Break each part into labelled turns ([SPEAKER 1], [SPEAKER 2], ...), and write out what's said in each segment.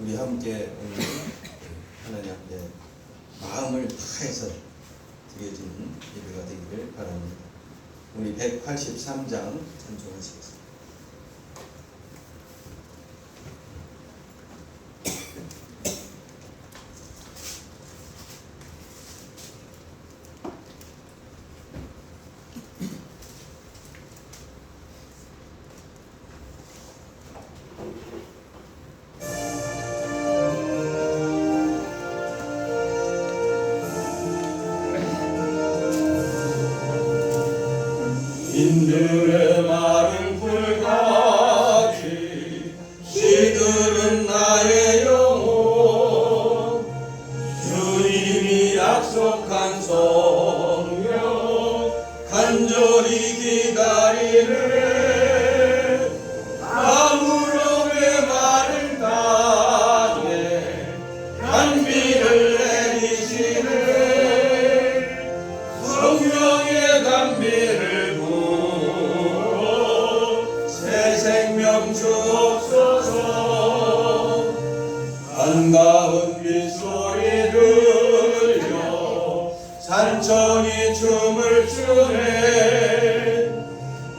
[SPEAKER 1] 우리 함께 오늘 하나님 앞에 마음을 다해서 드려지는 예배가 되기를 바랍니다. 우리 183장 찬송하시겠습니다.
[SPEAKER 2] 인들의 마른 풀같이 시들은 나의 영혼, 주님이 약속한 성령 간절히 기다리네. 아무렴의 마른 땅에 단비를 내리시네. 성령의 단비를 주옵소서. 반가운 빗소리 들려 산천이 춤을 추네.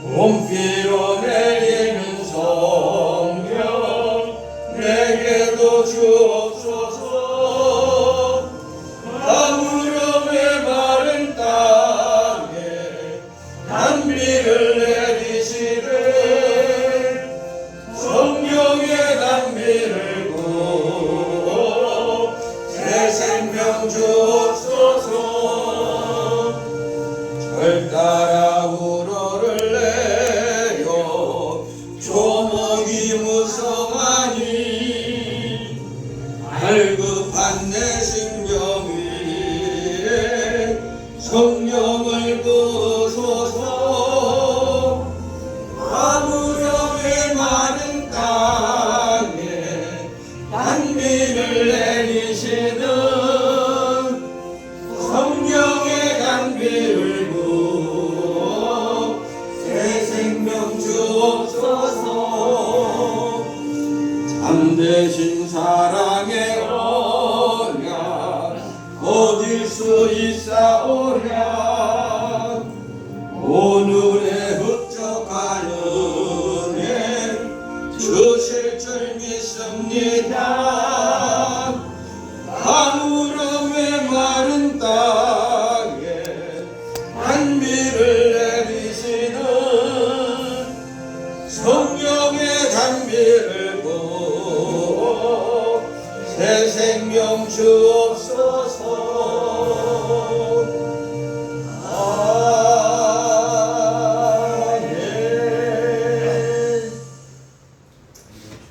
[SPEAKER 2] 봄비로 내리는 성령 내게도 주옵소서. 아무렴의 마른 땅에 단비를 내리시네. 성령의 단비를 부어 새 생명 주옵소서. 절 따라 우러를 내려 조목이 무성하니 갈급한 내 심령 위에 성령을 부소서. 아무렴의 마른 땅에 단비를 내리시는 성령의 단비를 부어 새 생명 주옵소서. 잠드신 사랑의 언약 얻을 수 있사오랴. 오늘의 흡족한 은혜 주실 줄 믿습니다. 아무렴의 마른 땅에 단비를 내리시는 성령의 단비를 부어 새 생명 주옵소서.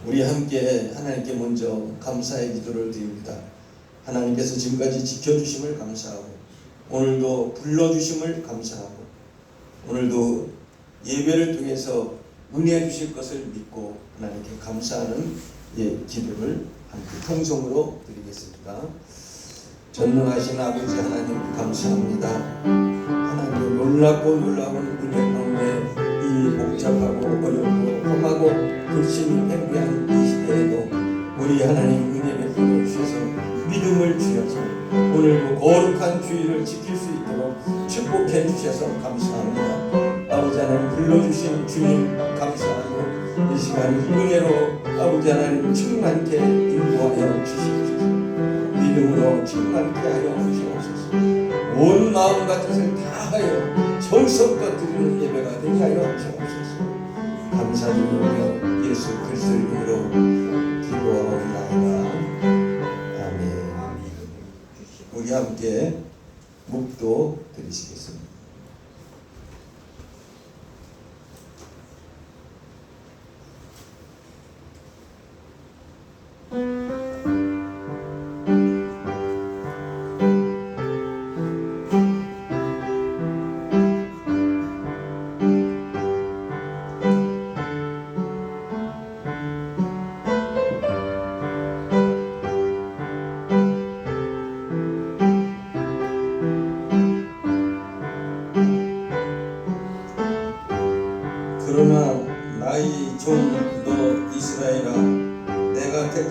[SPEAKER 1] 우리 함께 하나님께 먼저 감사의 기도를 드립니다. 하나님께서 지금까지 지켜주심을 감사하고 오늘도 불러주심을 감사하고 오늘도 예배를 통해서 은혜 주실 것을 믿고 하나님께 감사하는 기도를 함께 통성으로 드리겠습니다. 전능하신 아버지 하나님 감사합니다. 하나님 놀랍고 놀라운 은혜 가운데 이 복잡하고 어렵고 험하고 불신이 팽배한 이 시대에도 우리 하나님 은혜 베풀어 주셔서 믿음을 주셔서 오늘도 거룩한 주의를 지킬 수 있도록 축복해 주셔서 감사합니다. 아버지 하나님 불러주신 주님 감사하고 이 시간 은혜로 아버지 하나님 충만케 인도하여 주시옵소서. 믿음으로 충만케 하여 주시옵소서. 온 마음과 뜻을 다하여 정성껏 드리는 예배가 되게 하여 주옵소서. 감사드리며 예수 그리스도의 이름으로 기도하옵나이다. 아멘. 우리 함께 묵도 드리시겠습니다.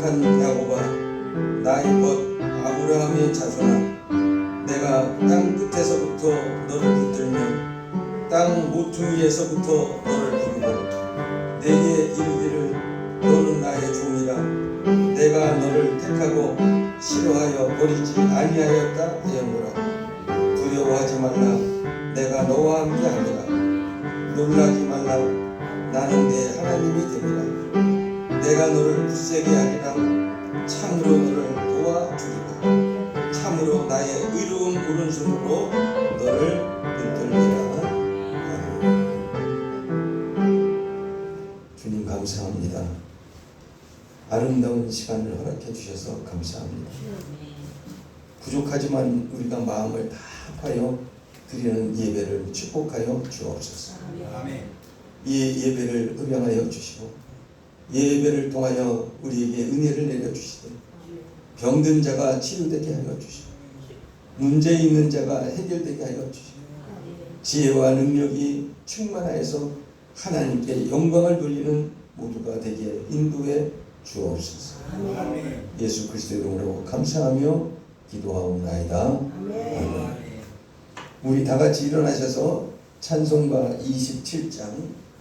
[SPEAKER 1] 택한 야곱아, 나의 벗 아브라함의 자손아, 내가 땅 끝에서부터 너를 붙들며 땅 모퉁이에서부터 너를 부르고 내게 이르기를 너는 나의 종이라 내가 너를 택하고 싫어하여 버리지 아니하였다 하였노라. 두려워하지 말라, 내가 너와 함께 하리라. 놀라지 말라, 나는 내 하나님이 됨이라. 내가 너를 굳세게 하리라. 참으로 너를 도와주리라. 참으로 나의 의로운 오른손으로 너를 붙들리라. 주님 감사합니다. 아름다운 시간을 허락해 주셔서 감사합니다. 부족하지만 우리가 마음을 다 합하여 드리는 예배를 축복하여 주옵소서. 이 예배를 음양하여 주시고 예배를 통하여 우리에게 은혜를 내려주시되 병든 자가 치유되게 하여 주시고 문제 있는 자가 해결되게 하여 주시고 지혜와 능력이 충만하여서 하나님께 영광을 돌리는 모두가 되게 인도해 주옵소서. 예수 그리스도의 이름으로 감사하며 기도하옵나이다. 아멘. 우리 다 같이 일어나셔서 찬송가 27장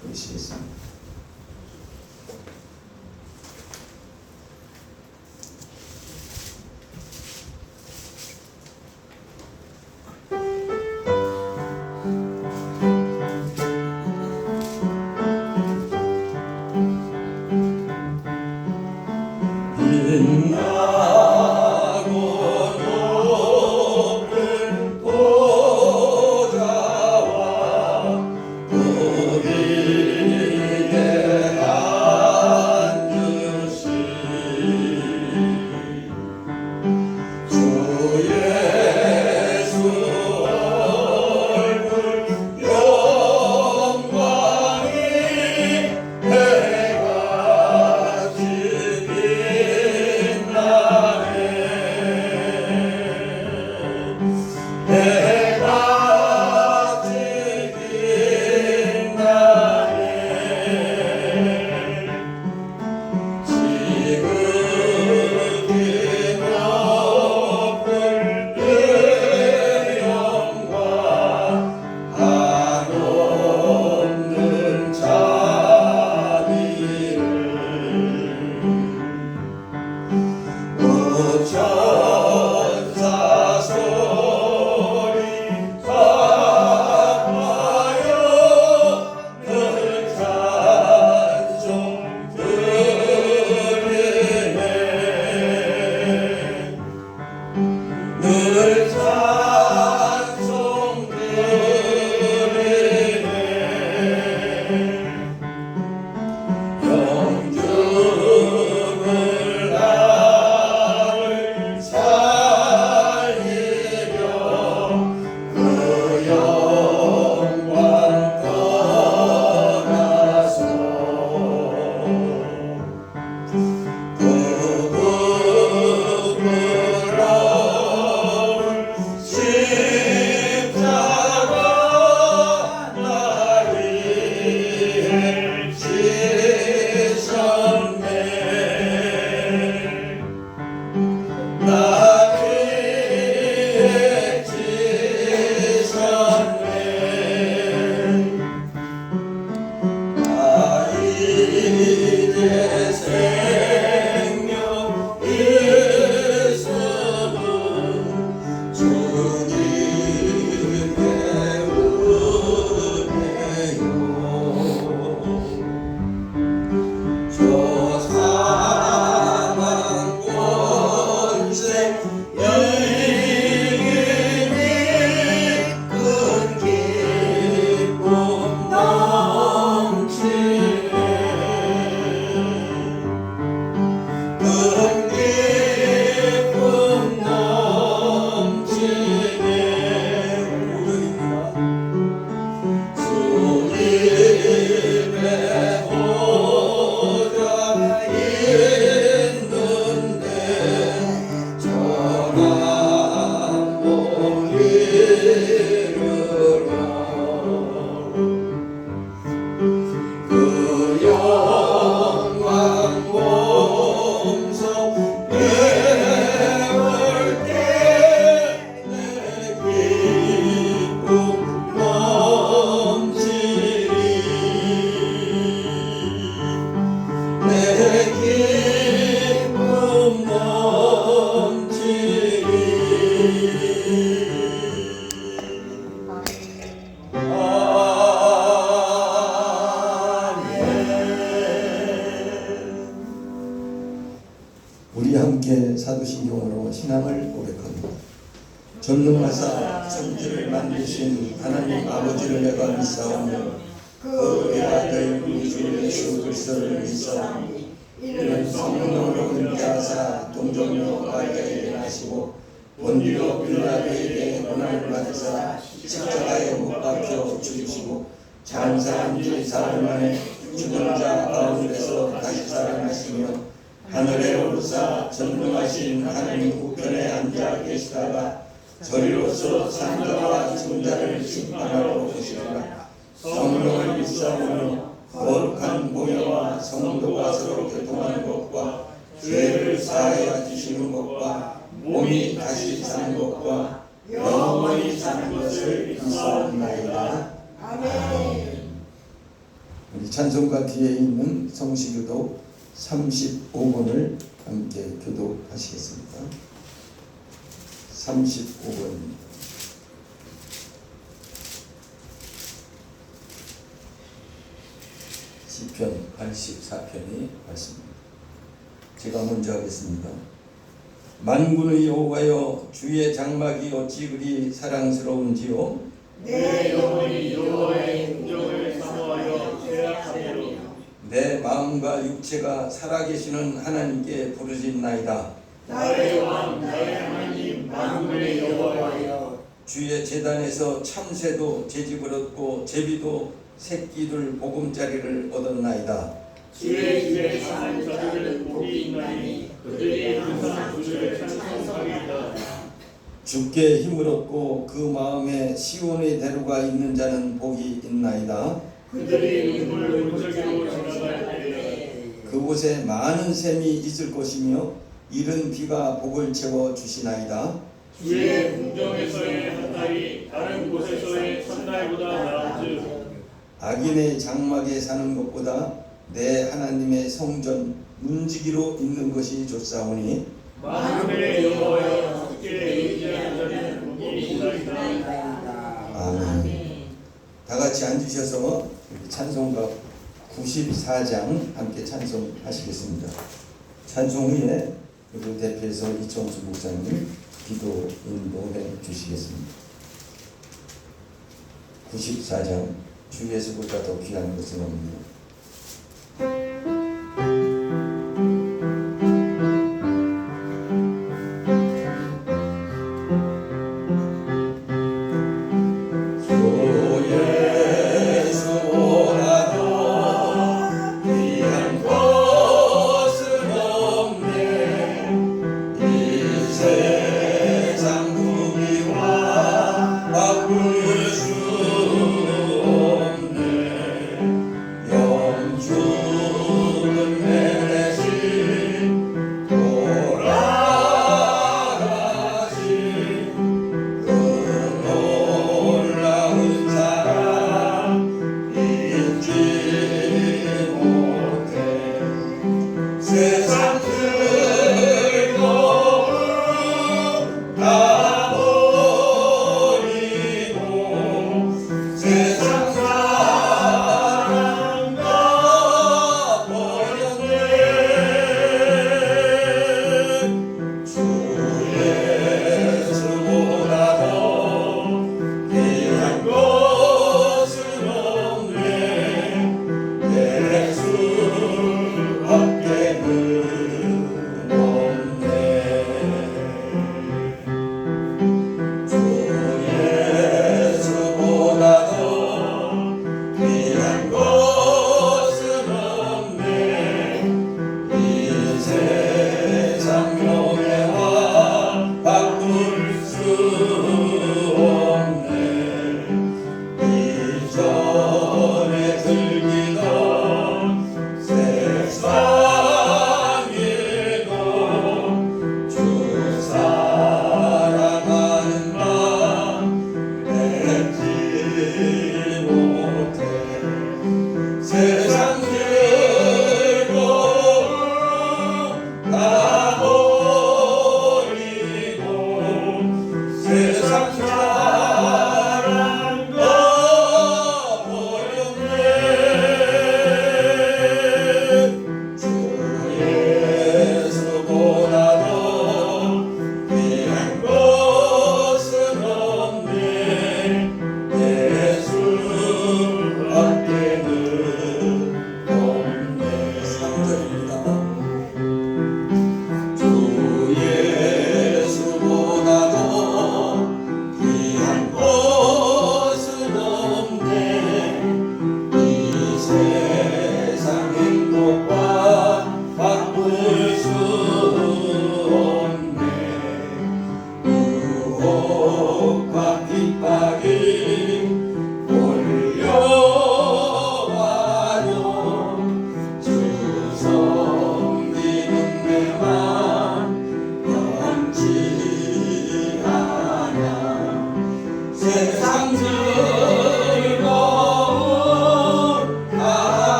[SPEAKER 1] 부르시겠습니다. 우리 함께 사도신경으로 신앙을 고백합니다. 전능하사 천지를 만드신 하나님 아버지를 내가 믿사오며 그 외아들 우리 주 예수 그리스도를 믿사오니 이는 성령으로 함께하사 동정녀 마리아에게 나시고 본디오 빌라도에게 고난을 받으사 십자가에 못 박혀 죽으시고 장사한 지 사흘 만에 죽은 자 가운데서 다시 살아나시며 하늘에 오르사 전능하신 하나님 우편에 앉아 계시다가 저리로서 산자와 증자를 심판하러 오시리라. 성령을 믿사오며 거룩한 공예와 성도가 서로 교통하는 것과 죄를 사하여 주시는 것과 몸이 다시 사는 것과 영원히 사는 것을 믿사옵나이다. 아멘. 우리 찬송가 뒤에 있는 성시교독 35번을 함께 교독하시겠습니다. 35번입니다. 시편 84편이 말씀입니다. 제가 먼저 하겠습니다. 만군의 여호와여, 주의 장막이 어찌 그리 사랑스러운지요.
[SPEAKER 3] 내 영혼이 여호와의 궁정을 사모하여 죄악하며
[SPEAKER 1] 내 마음과 육체가 살아계시는 하나님께 부르짖나이다.
[SPEAKER 3] 나의 왕 나의 하나님 만군의 여호와여,
[SPEAKER 1] 주의 제단에서 참새도 제집을 얻고 제비도 새끼들 보금자리를 얻었나이다.
[SPEAKER 3] 주의 집에 사는 자들은 복이 있나니 그들이 항상 주를 찬송하리이다.
[SPEAKER 1] 주께 힘을 얻고 그 마음에 시온의 대로가 있는 자는 복이 있나이다.
[SPEAKER 3] 그들이 눈물 무적으로 지나갈 때에
[SPEAKER 1] 그곳에 많은 샘이 있을 것이며 이른 비가 복을 채워 주시나이다.
[SPEAKER 3] 주의 궁정에서의 한 달이 다른 곳에서의 첫날보다 나은즉
[SPEAKER 1] 악인의 장막에 사는 것보다 내 하나님의 성전 문지기로 있는 것이 좋사오니
[SPEAKER 3] 만군의 여호와여, 주께 의지하는 자는 복이 있나이다.
[SPEAKER 1] 아멘. 다 같이 앉으셔서 찬송가 94장 함께 찬송하시겠습니다. 찬송 후에 그리고 대표해서 이청수 목사님 기도 인도해 주시겠습니다. 94장 주 예수보다 더 귀한 것은 없느냐.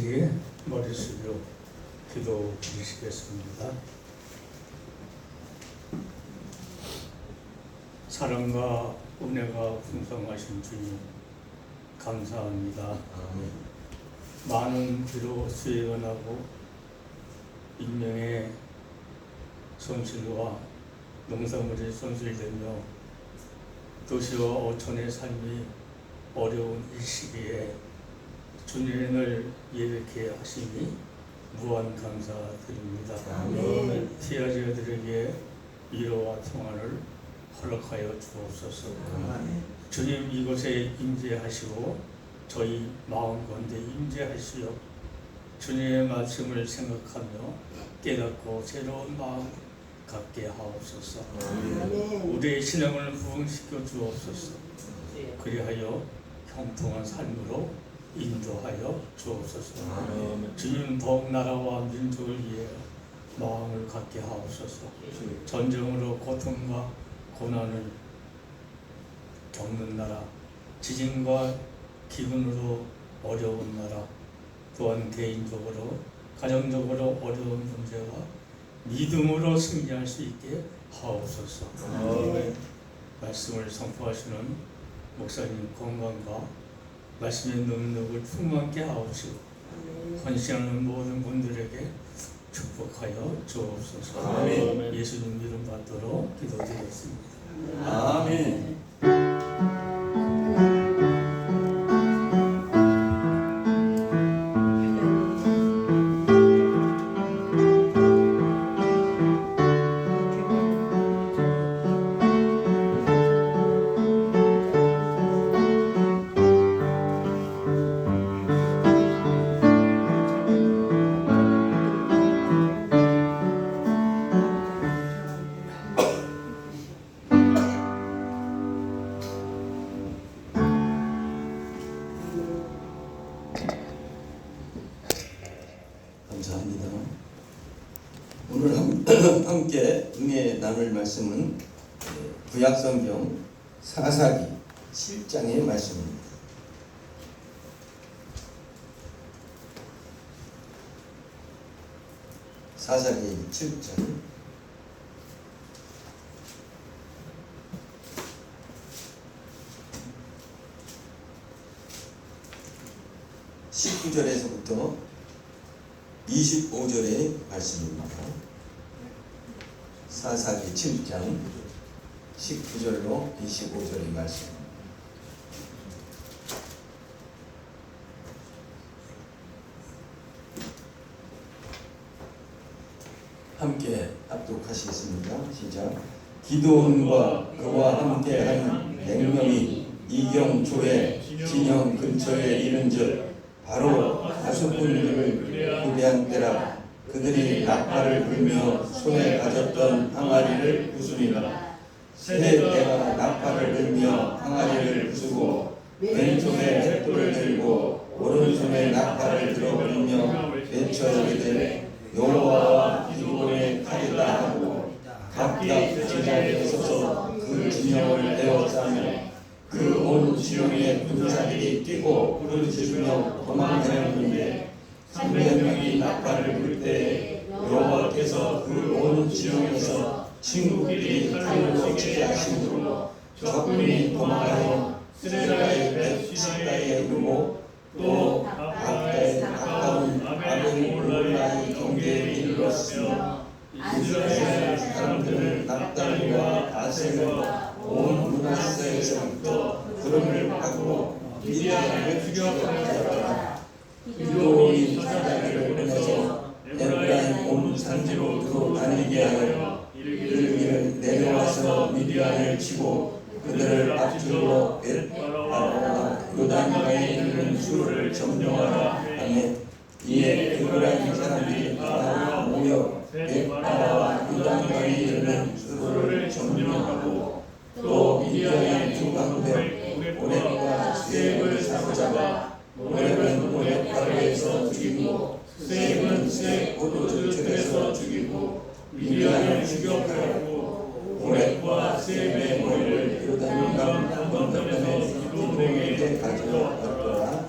[SPEAKER 3] 같이 머리 숙여 기도 드리시겠습니다. 사랑과 은혜가 풍성하신 주님 감사합니다. 많은 비로 수행하고 인명의 손실과 농산물이 손실되며 도시와 어촌의 삶이 어려운 이 시기에 주님을 예배케 하시니 무한 감사드립니다. 피아자들에게 위로와 평안을 허락하여 주옵소서. 주님 이곳에 임재하시고 저희 마음 가운데 임재하시어 주님의 말씀을 생각하며 깨닫고 새로운 마음 갖게 하옵소서. 우리의 신앙을 부흥시켜 주옵소서. 그리하여 형통한 삶으로 인도하여 주옵소서. 주님 더욱 나라와 민족을 위해 마음을 갖게 하옵소서. 전쟁으로 고통과 고난을 겪는 나라, 지진과 기근으로 어려운 나라, 또한 개인적으로 가정적으로 어려운 문제와 믿음으로 승리할 수 있게 하옵소서. 말씀을 선포하시는 목사님 건강과 말씀의 능력을 충만케 하옵시고 헌신하는 모든 분들에게 축복하여 주옵소서. 예수님 이름 받도록 기도드리겠습니다.
[SPEAKER 1] 아멘. 감사합니다. 오늘 함께 은혜 나눌 말씀은 구약성경 사사기 7장의 말씀입니다. 사사기 7장 19절에서부터 25절의 말씀입니다. 사사기 7장 19절로 25절의 말씀. 함께 합독하시겠습니다. 시작. 기드온과 그와 함께한 100명이 이경초의 진영 근처에 이른즉 바로 5군들을 구대한 때라. 그들이 나팔을 불며 손에 가졌던 항아리를 부수니라. 세 때가 나팔을 불며 항아리를 부수고 왼손에 횃불을 들고 오른손에 나팔을 들어버리며 외쳐이르되 여호와와 기드온의 칼이다 하고 각각 제자리에 서서 그 진영을 에워싸며 그 온 진영의 군사들이 뛰고 부르짖으며 도망하였는데 300명이 나팔을 불 때에 여호와께서 그 온 진영에서 친구끼리 칼로 치게 하심으로 적군이 도망하여 스레라의 벳 시다에 이르고 또 각가에 가까운 아벨몰라의 경계에 이르렀으며 이스라엘 사람들은 납달리와 아셀과 온 므낫세에서부터 구름을 타고 미디안을 추격하였더라. 기드온이 사자들을 보내서 에브라임 온 산지로 들어다니게 하여 이르기를 내려와서 미디안을 치고 그들을 앞줄로 벳바라와 요단강에 이르는 수를 점령하라 하며 이에 에브라임 사람들이 다 모여 벳바라와 요단강에 이르는 수를 점령하고 또 미디안의 두 방패 오렙과 스웹을 사로잡아 오렙은 오렙바르에서 죽이고 스웹은 스웹 고도저들에서 죽이고 미디안을 추격하였고 오렙과 스웹의 머리를 요단강 한 건너편에 기드온에게 가져왔더라.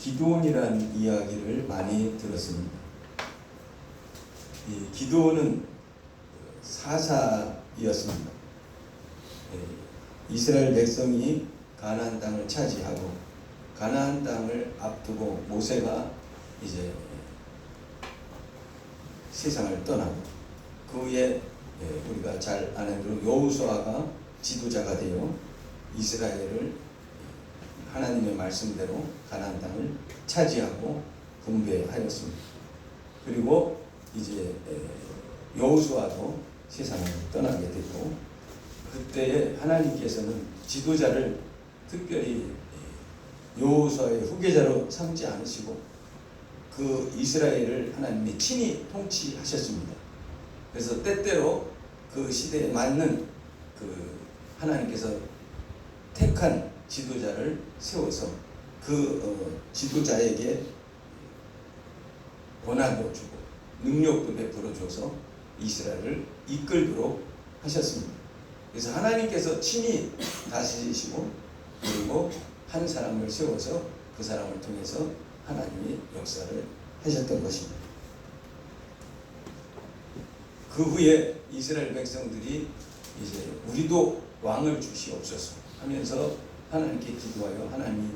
[SPEAKER 1] 기드온이라는 이야기를 많이 들었습니다. 이 기드온은 사사이었습니다. 이스라엘 백성이 가나안 땅을 차지하고 가나안 땅을 앞두고 모세가 이제 세상을 떠나고 그 후에 우리가 잘 아는 대로 여호수아가 지도자가 되어 이스라엘을 하나님의 말씀대로 가나안 땅을 차지하고 분배하였습니다. 그리고 이제 여호수아도 세상을 떠나게 되고 그때에 하나님께서는 지도자를 특별히 여호수아의 후계자로 삼지 않으시고 그 이스라엘을 하나님이 친히 통치하셨습니다. 그래서 때때로 그 시대에 맞는 그 하나님께서 택한 지도자를 세워서 그 지도자에게 권한도 주고 능력도 베풀어 줘서 이스라엘을 이끌도록 하셨습니다. 그래서 하나님께서 친히 다스리시고 그리고 한 사람을 세워서 그 사람을 통해서 하나님이 역사를 하셨던 것입니다. 그 후에 이스라엘 백성들이 이제 우리도 왕을 주시옵소서 하면서 하나님께 기도하여 하나님이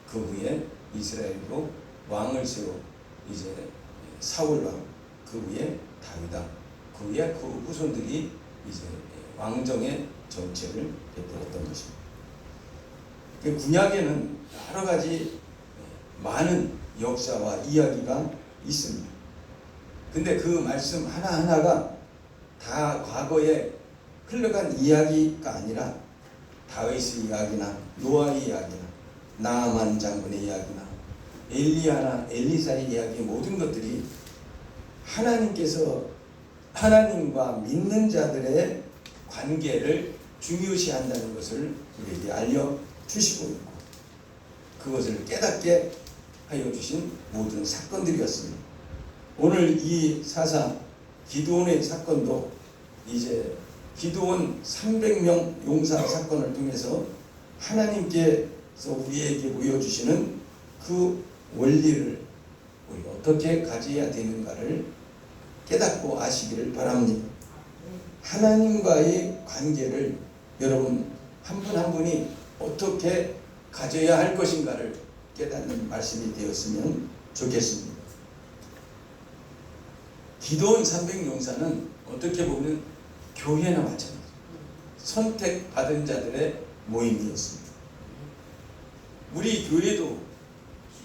[SPEAKER 1] 그 후에 이스라엘로 왕을 세워 이제 사울 왕, 그 후에 다윗 왕, 그 후에 그 후손들이 이제 왕정의 정책을 베풀었던 것입니다. 구약에는 여러 가지 많은 역사와 이야기가 있습니다. 근데 그 말씀 하나하나가 다 과거에 흘러간 이야기가 아니라 다윗의 이야기나 노아의 이야기나 나아만 장군의 이야기나 엘리야나 엘리사의 이야기 모든 것들이 하나님께서 하나님과 믿는 자들의 관계를 중요시한다는 것을 우리에게 알려주시고 있고 그것을 깨닫게 하여 주신 모든 사건들이었습니다. 오늘 이 사사 기드온의 사건도 이제 기드온 300명 용사 사건을 통해서 하나님께서 우리에게 보여주시는 그 원리를 우리가 어떻게 가져야 되는가를 깨닫고 아시기를 바랍니다. 하나님과의 관계를 여러분 한 분 한 분이 어떻게 가져야 할 것인가를 깨닫는 말씀이 되었으면 좋겠습니다. 기드온 300용사는 어떻게 보면 교회나 마찬가지입니다. 선택받은 자들의 모임이었습니다. 우리 교회도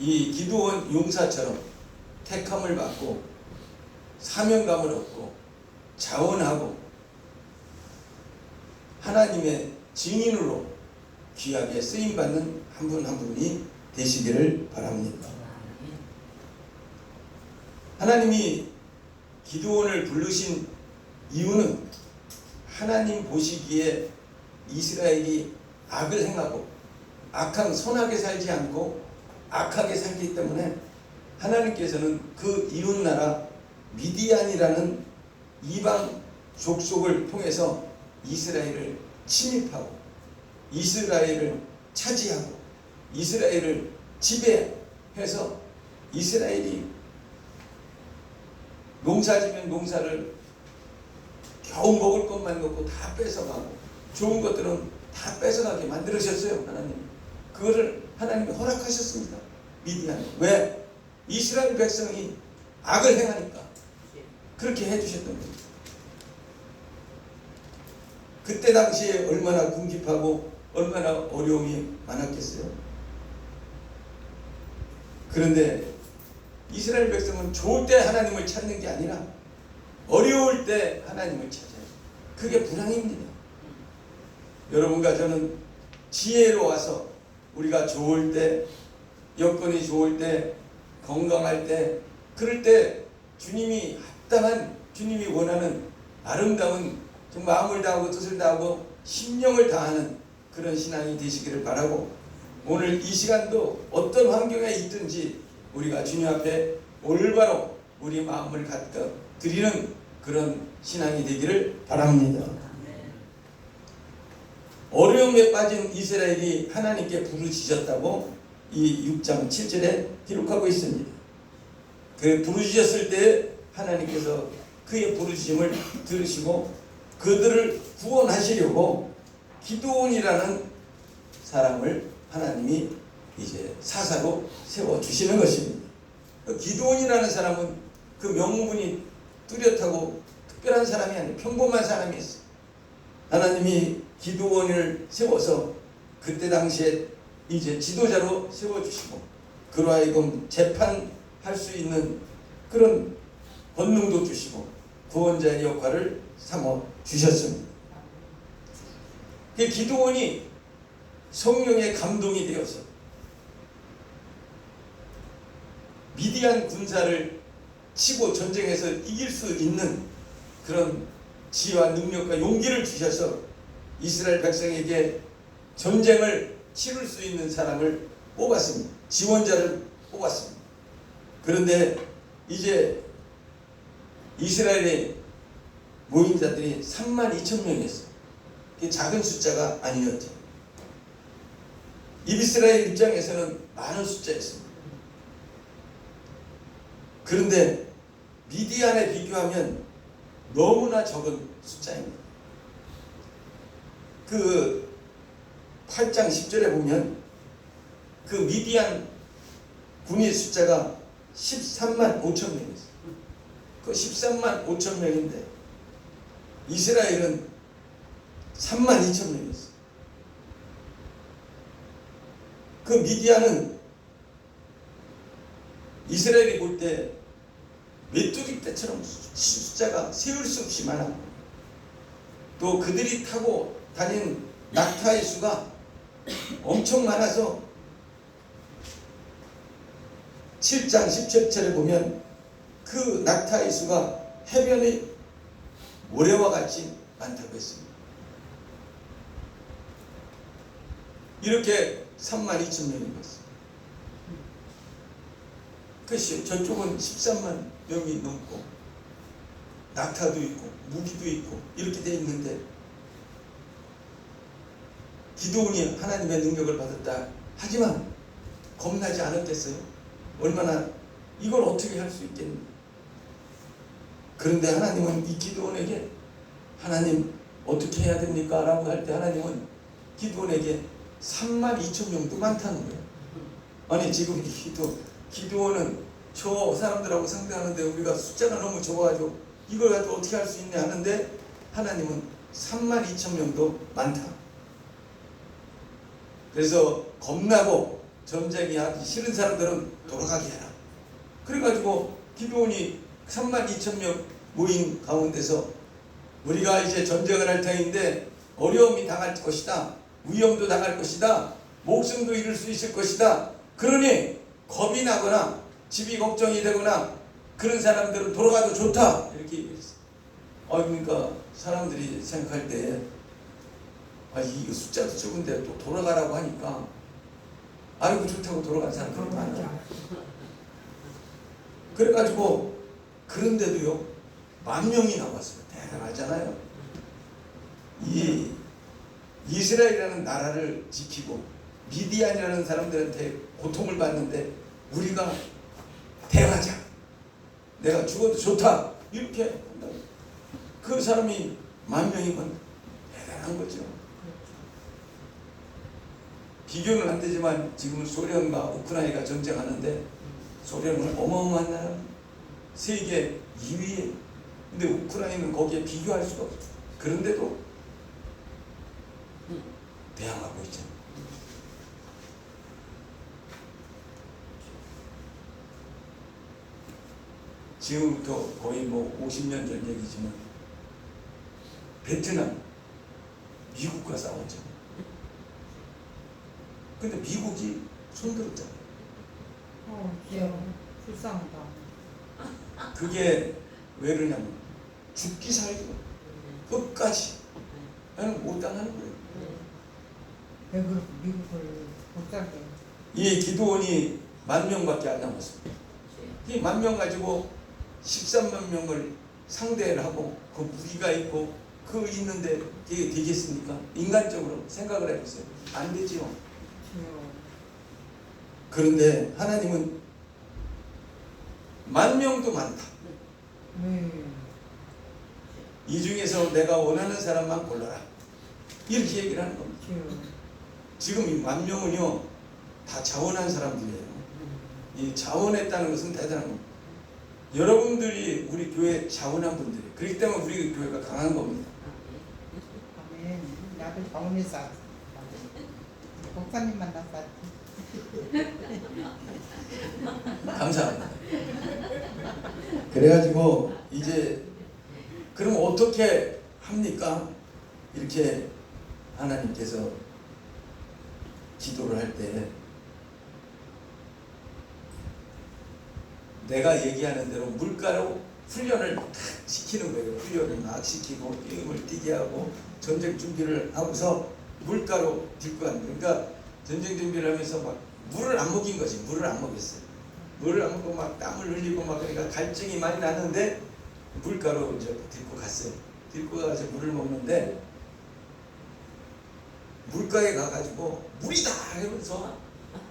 [SPEAKER 1] 이 기드온 용사처럼 택함을 받고 사명감을 얻고 자원하고 하나님의 증인으로 귀하게 쓰임받는 한 분 한 분이 되시기를 바랍니다. 하나님이 기드온을 부르신 이유는 하나님 보시기에 이스라엘이 악을 행하고 악한 선하게 살지 않고 악하게 살기 때문에 하나님께서는 그 이웃나라 미디안이라는 이방 족속을 통해서 이스라엘을 침입하고 이스라엘을 차지하고 이스라엘을 지배해서 이스라엘이 농사지면 농사를 겨우 먹을 것만 먹고 다 뺏어가고 좋은 것들은 다 뺏어가게 만들으셨어요. 하나님 그거를 하나님이 허락하셨습니다. 미디안 왜? 이스라엘 백성이 악을 행하니까 그렇게 해주셨던 겁니다. 그때 당시에 얼마나 궁핍하고 얼마나 어려움이 많았겠어요. 그런데 이스라엘 백성은 좋을 때 하나님을 찾는 게 아니라 어려울 때 하나님을 찾아요. 그게 불황입니다. 여러분과 저는 지혜로 와서 우리가 좋을 때, 여건이 좋을 때, 건강할 때, 그럴 때 주님이 합당한, 주님이 원하는 아름다운 정말 마음을 다하고 뜻을 다하고 심령을 다하는 그런 신앙이 되시기를 바라고 오늘 이 시간도 어떤 환경에 있든지 우리가 주님 앞에 올바로 우리 마음을 갖다 드리는 그런 신앙이 되기를 바랍니다. 어려움에 빠진 이스라엘이 하나님께 부르짖었다고 이 6장 7절에 기록하고 있습니다. 그 부르짖었을 때 하나님께서 그의 부르짖음을 들으시고 그들을 구원하시려고 기드온이라는 사람을 하나님이 이제 사사로 세워주시는 것입니다. 기드온이라는 사람은 그 명분이 뚜렷하고 특별한 사람이 아니에요. 평범한 사람이었어요. 하나님이 기드온을 세워서 그때 당시에 이제 지도자로 세워주시고 그로 하여금 재판할 수 있는 그런 권능도 주시고 구원자의 역할을 삼아 주셨습니다. 그 기드온이 성령의 감동이 되어서 미디안 군사를 치고 전쟁에서 이길 수 있는 그런 지혜와 능력과 용기를 주셔서 이스라엘 백성에게 전쟁을 치를 수 있는 사람을 뽑았습니다. 지원자를 뽑았습니다. 그런데 이제 이스라엘의 모인 자들이 32,000명이었어요. 그게 작은 숫자가 아니었죠. 이스라엘 입장에서는 많은 숫자였습니다. 그런데 미디안에 비교하면 너무나 적은 숫자입니다. 그 8장 10절에 보면 그 미디안 군의 숫자가 13만 5천 명이었어요. 그 13만 5천 명인데 이스라엘은 3만 2천 명이었어요. 그 미디안은 이스라엘이 볼 때 메뚜기 떼처럼 숫자가 세울 수 없이 많아. 또 그들이 타고 다닌 낙타의 수가 엄청 많아서 7장 17절에 보면 그 낙타의 수가 해변의 모래와 같이 많다고 했습니다. 이렇게 32,000명이 갔어요. 저쪽은 13만 명이 넘고 낙타도 있고 무기도 있고 이렇게 돼 있는데 기드온이 하나님의 능력을 받았다. 하지만 겁나지 않았겠어요? 얼마나 이걸 어떻게 할 수 있겠는가? 그런데 하나님은 이 기드온에게 하나님 어떻게 해야 됩니까? 라고 할 때 하나님은 기드온에게 32,000명도 많다는 거예요. 아니 지금 기드온은 저 사람들하고 상대하는데 우리가 숫자가 너무 적어가지고 이걸 가지고 어떻게 할 수 있냐 하는데 하나님은 32,000명도 많다. 그래서 겁나고 전쟁이 하기 싫은 사람들은 돌아가게 해라. 그래가지고 기드온이 32,000명 모인 가운데서 우리가 이제 전쟁을 할 터인데 어려움이 당할 것이다. 위험도 당할 것이다. 목숨도 잃을 수 있을 것이다. 그러니 겁이 나거나 집이 걱정이 되거나 그런 사람들은 돌아가도 좋다. 이렇게 얘기했어요. 그러니까 사람들이 생각할 때 이 숫자도 적은데 또 돌아가라고 하니까 아이고 좋다고 돌아간 사람들이 많아요. 그래가지고 그런데도요 10,000명이 나왔어요. 대단하잖아요. 이 이스라엘이라는 나라를 지키고 미디안이라는 사람들한테 고통을 받는데 우리가 대하자. 내가 죽어도 좋다. 이렇게 한다고. 그 사람이 10,000명이면 대단한 거죠. 비교는 안 되지만 지금 소련과 우크라이나가 전쟁하는데 소련은 어마어마한 나라. 세계 2위에. 근데 우크라이나는 거기에 비교할 수가 없죠. 그런데도 대항하고 있죠. 지금부터 거의 50년 전 얘기지만 베트남 미국과 싸웠죠. 근데 미국이 손들었잖아요.
[SPEAKER 4] 귀여워. 불쌍하다.
[SPEAKER 1] 그게 왜 그러냐면 죽기 살기 끝까지 나는 못 당하는 거예요.
[SPEAKER 4] 왜 그렇게 미국을 못 살게?
[SPEAKER 1] 이 기드온이 10,000명밖에 안 남았습니다. 이 10,000명 가지고 13만 명을 상대를 하고 그 무기가 있고 그 있는데 이게 되겠습니까? 인간적으로 생각을 해보세요. 안 되지요. 그런데 하나님은 10,000명도 많다.
[SPEAKER 4] 네.
[SPEAKER 1] 이 중에서 내가 원하는 사람만 골라라. 이렇게 얘기를 하는 겁니다.
[SPEAKER 4] 그래요.
[SPEAKER 1] 지금 이 10,000명은요 다 자원한 사람들이에요. 이 자원했다는 것은 대단한 겁니다. 여러분들이 우리 교회 자원한 분들이에요. 그렇기 때문에 우리 교회가 강한 겁니다.
[SPEAKER 4] 아멘. 나도 병원에서 왔어. 목사님 만나서 왔지.
[SPEAKER 1] 감사합니다. 그래가지고 이제 그럼 어떻게 합니까? 이렇게 하나님께서 기도를 할 때 내가 얘기하는 대로 물가로 훈련을 딱 시키는 거예요. 훈련을 막 시키고 게임을 뛰게 하고 전쟁 준비를 하고서 물가로 딜고 가는 거예요. 그러니까 전쟁 준비를 하면서 막 물을 안 먹인 거지. 물을 안 먹였어요. 물을 안 먹고 막 땀을 흘리고 막 그러니까 갈증이 많이 나는데 물가로 이제 딜고 갔어요. 딜고 가서 물을 먹는데 물가에 가가지고 물이다 하면서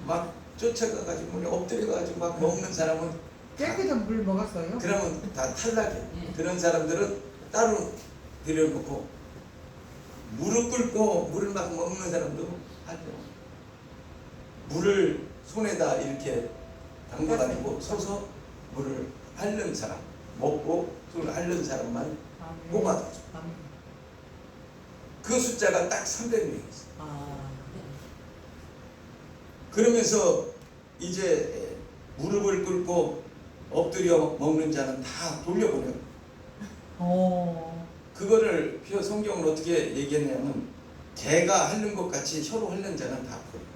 [SPEAKER 1] 막 쫓아가가지고 엎드려가지고 막 먹는 사람은
[SPEAKER 4] 깨끗한 물 먹었어요?
[SPEAKER 1] 그러면 다 탈락이에요. 그런 사람들은 따로 들여놓고 무릎 꿇고 물을 막 먹는 사람도 하죠. 물을 손에다 이렇게 담가가지고 서서 물을 핥는 사람, 먹고 손을 핥는 사람만
[SPEAKER 4] 아멘.
[SPEAKER 1] 뽑아가죠.
[SPEAKER 4] 아멘.
[SPEAKER 1] 그 숫자가 딱 300명이었어요.
[SPEAKER 4] 아.
[SPEAKER 1] 그러면서 이제 무릎을 꿇고 엎드려 먹는 자는 다 돌려보내요. 그거를 성경을 어떻게 얘기했냐면 개가 핥는 것 같이 혀로 핥는 자는 다 풀어요.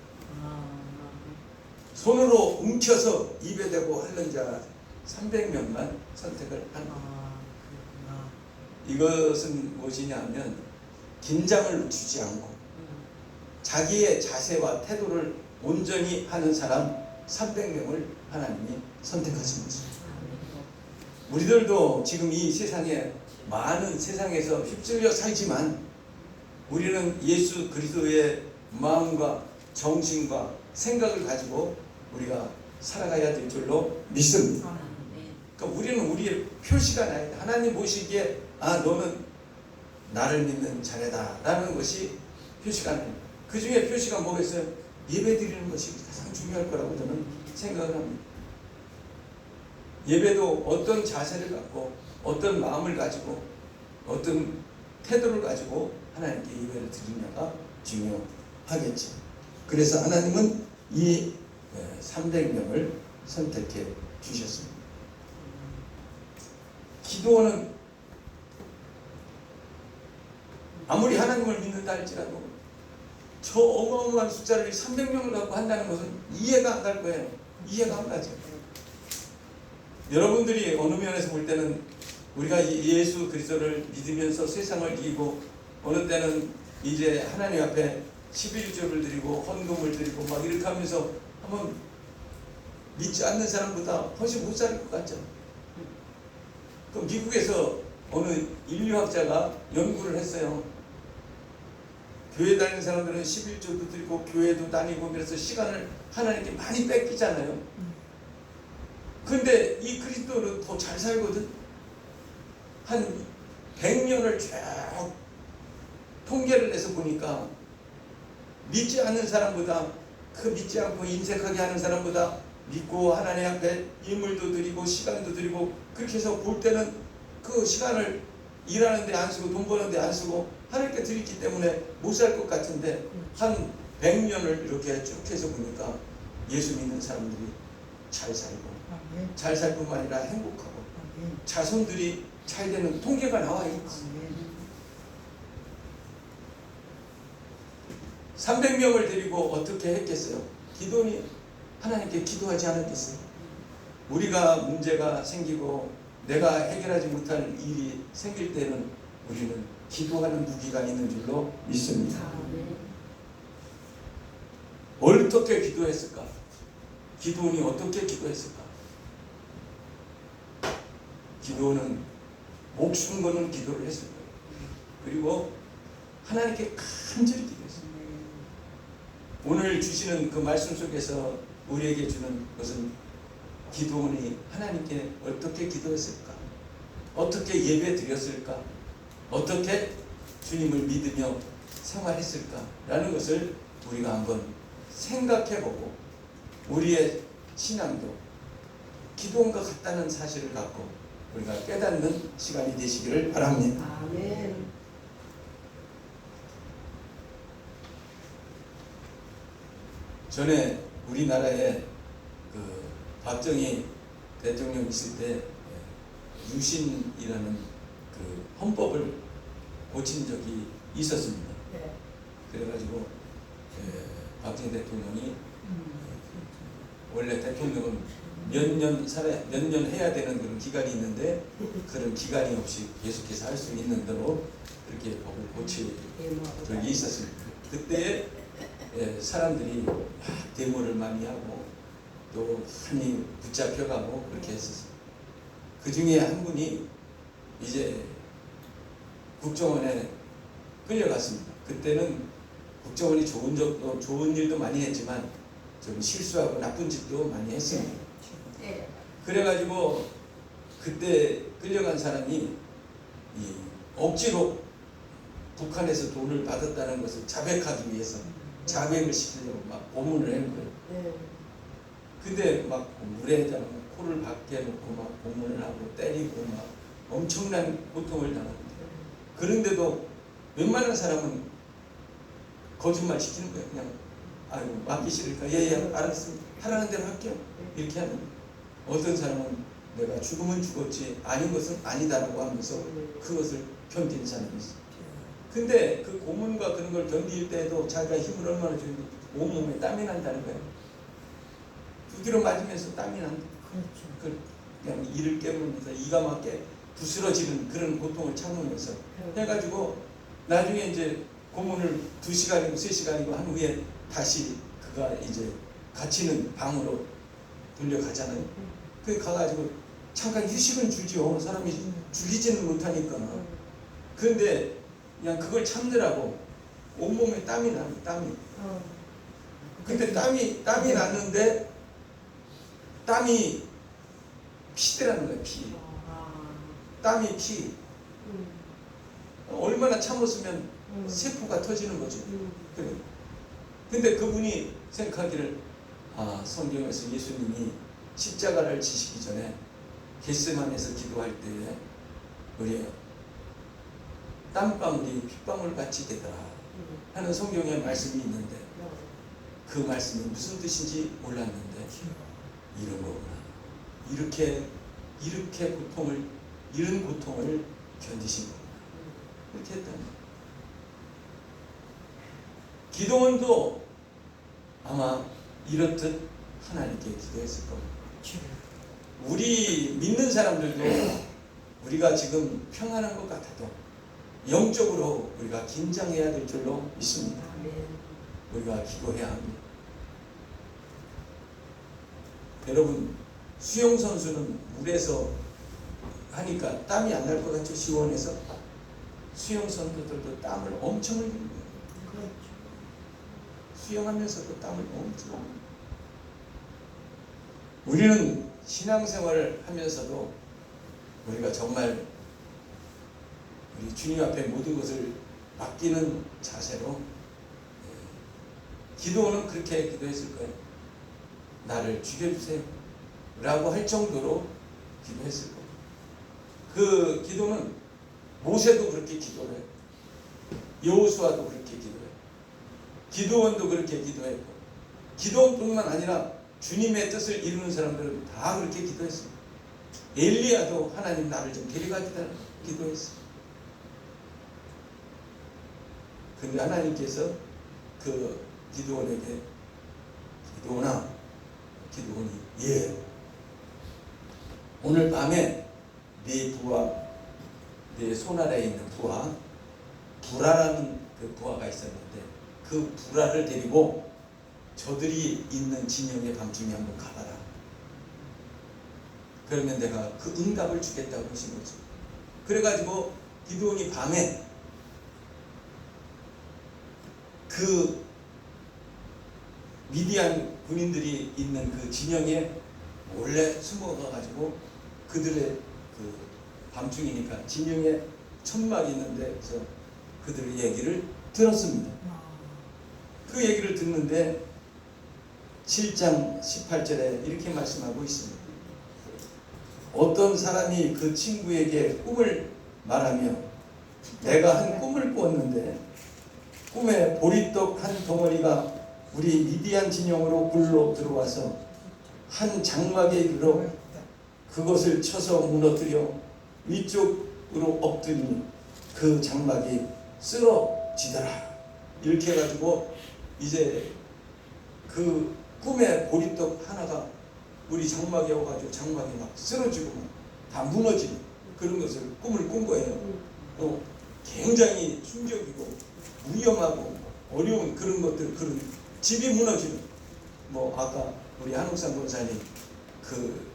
[SPEAKER 1] 손으로 움켜서 입에 대고 핥는 자가 300명만 선택을 한 거예요. 이것은 무엇이냐 하면 긴장을 주지 않고 자기의 자세와 태도를 온전히 하는 사람 300명을 하나님이 선택하신 거죠. 우리들도 지금 이 세상에 많은 세상에서 휩쓸려 살지만 우리는 예수 그리스도의 마음과 정신과 생각을 가지고 우리가 살아가야 될 줄로 믿습니다. 그러니까 우리는 우리의 표시가 나야 돼. 하나님 보시기에 너는 나를 믿는 자네다 라는 것이 표시가 나요. 그 중에 표시가 뭐겠어요? 예배 드리는 것이 가장 중요할 거라고 저는 생각을 합니다. 예배도 어떤 자세를 갖고 어떤 마음을 가지고 어떤 태도를 가지고 하나님께 예배를 드리냐가 중요하겠죠. 그래서 하나님은 이 300명을 선택해 주셨습니다. 기도는 아무리 하나님을 믿는다 할지라도 저 어마어마한 숫자를 300명을 갖고 한다는 것은 이해가 안 갈 거예요. 이해가 안 가죠. 여러분들이 어느 면에서 볼 때는 우리가 예수 그리스도를 믿으면서 세상을 이기고 어느 때는 이제 하나님 앞에 11조를 드리고 헌금을 드리고 막 이렇게 하면서 한번 믿지 않는 사람보다 훨씬 못 살 것 같죠. 그 미국에서 어느 인류학자가 연구를 했어요. 교회 다니는 사람들은 11조도 드리고 교회도 다니고 그래서 시간을 하나님께 많이 뺏기잖아요. 근데 이 그리스도는 더 잘 살거든. 한 100년을 쭉 통계를 내서 보니까 믿지 않는 사람보다 그 믿지 않고 인색하게 하는 사람보다 믿고 하나님 앞에 인물도 드리고 시간도 드리고 그렇게 해서 볼 때는 그 시간을 일하는데 안 쓰고 돈 버는데 안 쓰고 하나님께 드리기 때문에 못 살 것 같은데 한 100년을 이렇게 쭉 해서 보니까 예수 믿는 사람들이 잘 살고 잘 살 뿐만 아니라 행복하고 자손들이 잘 되는 통계가 나와 있지. 300명을 데리고 어떻게 했겠어요? 기도니 하나님께 기도하지 않았겠어요? 우리가 문제가 생기고 내가 해결하지 못할 일이 생길 때는 우리는 기도하는 무기가 있는 줄로 믿습니다. 어떻게 기도했을까? 기도원이 어떻게 기도했을까? 기도는 목숨 거는 기도를 했을 거예요. 그리고 하나님께 간절히 기도했어요. 오늘 주시는 그 말씀 속에서 우리에게 주는 것은 기도원이 하나님께 어떻게 기도했을까? 어떻게 예배 드렸을까? 어떻게 주님을 믿으며 생활했을까? 라는 것을 우리가 한번 생각해보고 우리의 신앙도 기도원과 같다는 사실을 갖고 우리가 깨닫는 시간이 되시기를 바랍니다.
[SPEAKER 5] 아멘.
[SPEAKER 1] 전에 우리나라에 그 박정희 대통령 있을 때 유신이라는 그 헌법을 고친 적이 있었습니다.
[SPEAKER 5] 네.
[SPEAKER 1] 그래가지고 박정희 대통령이 원래 대통령은 몇 년 해야 되는 그런 기간이 있는데 그런 기간이 없이 계속해서 할 수 있는 대로 그렇게 법을 고친 적이 있었습니다. 그때 사람들이 막 데모를 많이 하고 또 많이 붙잡혀가고 그렇게 했었어요. 그 중에 한 분이 이제 국정원에 끌려갔습니다. 그때는 국정원이 좋은 일도 많이 했지만 좀 실수하고 나쁜 짓도 많이 했습니다.
[SPEAKER 5] 네.
[SPEAKER 1] 그래가지고 그때 끌려간 사람이 이 억지로 북한에서 돈을 받았다는 것을 자백하기 위해서 자백을 시키려고 막 고문을 한 거예요.
[SPEAKER 5] 네.
[SPEAKER 1] 근데 막 물에다가 코를 밖에 놓고 막 고문을 하고 때리고 막 엄청난 고통을 당합니다. 그런데도 웬만한 사람은 거짓말 시키는 거예요. 그냥 아이고 맡기 싫으니까 예예 알았습니다. 하라는 대로 할게요. 이렇게 하는 거예요. 어떤 사람은 내가 죽으면 죽었지 아닌 것은 아니다라고 하면서 그것을 견디는 사람이 있어요. 근데 그 고문과 그런 걸 견딜 때도 자기가 힘을 얼마나 주는지 온몸에 땀이 난다는 거예요. 두드려 맞으면서 땀이 난다.
[SPEAKER 5] 그렇죠.
[SPEAKER 1] 그냥 이를 깨물면서 이가 막게 부스러지는 그런 고통을 참으면서 해가지고 나중에 이제 고문을 2시간이고 3시간이고 한 후에 다시 그가 이제 갇히는 방으로 돌려가잖아요. 그 가가지고 잠깐 휴식은 주죠. 사람이 죽이지는 못하니까. 그런데 그냥 그걸 참느라고 온몸에 땀이 나요. 땀이. 근데 땀이 났는데 땀이 피더라는 거예요. 피. 땀이 피. 얼마나 참았으면 세포가 터지는 거죠. 그래. 근데 그분이 생각하기를 성경에서 예수님이 십자가를 지시기 전에 겟세마네에서 기도할 때에 우리 땀방울이 핏방울 같이 되더라 하는 성경의 말씀이 있는데 그 말씀이 무슨 뜻인지 몰랐는데 이런 거구나. 이렇게 이런 고통을 견디신 거구나. 이렇게 했다는 거예요. 기도원도 아마 이렇듯 하나님께 기도했을 겁니다. 우리 믿는 사람들도 우리가 지금 평안한 것 같아도 영적으로 우리가 긴장해야 될 줄로 믿습니다. 우리가 기도해야 합니다. 여러분 수영선수는 물에서 하니까 땀이 안 날 것 같죠? 시원해서. 수영선수들도 땀을 엄청 흘리는 거예요. 수영하면서도 땀을 엄청 흘립니다. 우리는 신앙생활을 하면서도 우리가 정말 우리 주님 앞에 모든 것을 맡기는 자세로 기도는 그렇게 기도했을 거예요. 나를 죽여주세요 라고 할 정도로 기도했을 거예요. 그 기도는 모세도 그렇게 기도해요. 여호수아도 그렇게 기도해요. 기도원도 그렇게 기도했고 기도원뿐만 아니라 주님의 뜻을 이루는 사람들은 다 그렇게 기도했어요. 엘리야도 하나님 나를 좀 데려가주라 기도했어요. 근데 하나님께서 그 기도원에게 기도원이 예 오늘 밤에 네 부하 네 손아래에 있는 부하 부라라는 그 부하가 있었는데 그 부라를 데리고 저들이 있는 진영의 밤중에 한번 가봐라. 그러면 내가 그 응답을 주겠다고 하신 거죠. 그래가지고 기드온이 밤에 그 미디안 군인들이 있는 그 진영에 몰래 숨어가 가지고 그들의 그 밤중이니까 진영에 천막이 있는데 그래서 그들의 얘기를 들었습니다. 그 얘기를 듣는데 7장 18절에 이렇게 말씀하고 있습니다. 어떤 사람이 그 친구에게 꿈을 말하며 내가 한 꿈을 꾸었는데 꿈에 보리떡 한 덩어리가 우리 미디안 진영으로 굴러 들어와서 한 장막에 이르러 그것을 쳐서 무너뜨려 위쪽으로 엎드리니 그 장막이 쓰러지더라. 이렇게 해가지고 이제 그 꿈에 보리떡 하나가 우리 장막에 와가지고 장막이 막 쓰러지고 막 다 무너지는 그런 것을 꿈을 꾼 거예요. 굉장히 충격이고 위험하고 어려운 그런 것들, 그런 집이 무너지는, 뭐 아까 우리 한옥산 권사님 그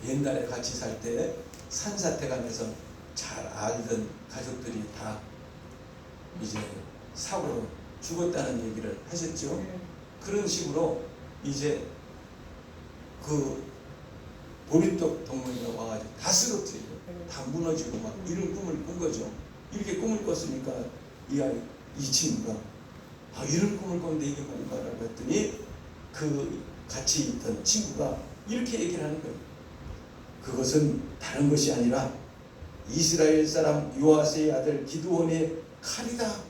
[SPEAKER 1] 옛날에 같이 살 때 산사태가 나서 잘 알던 가족들이 다 이제 사고로 죽었다는 얘기를 하셨죠. 그런 식으로 이제 그 보리떡 덩어리가 와가지고 다 쓰러뜨리고 다 무너지고 막 이런 꿈을 꾼 거죠. 이렇게 꿈을 꿨으니까 이 친구가 이런 꿈을 꿨는데 이게 뭔가라고 했더니 그 같이 있던 친구가 이렇게 얘기를 하는 거예요. 그것은 다른 것이 아니라 이스라엘 사람 요아스의 아들 기드온의 칼이다.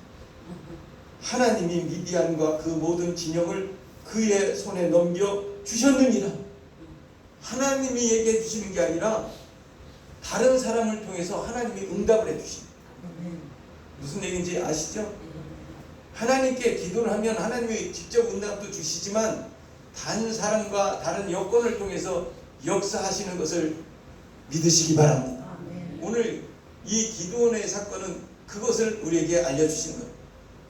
[SPEAKER 1] 하나님이 미디안과 그 모든 진영을 그의 손에 넘겨 주셨느니라. 하나님이 얘기해 주시는 게 아니라 다른 사람을 통해서 하나님이 응답을 해 주십니다. 무슨 얘기인지 아시죠? 하나님께 기도를 하면 하나님이 직접 응답도 주시지만 다른 사람과 다른 여건을 통해서 역사하시는 것을 믿으시기 바랍니다. 오늘 이 기드온의 사건은 그것을 우리에게 알려주시는 거예요.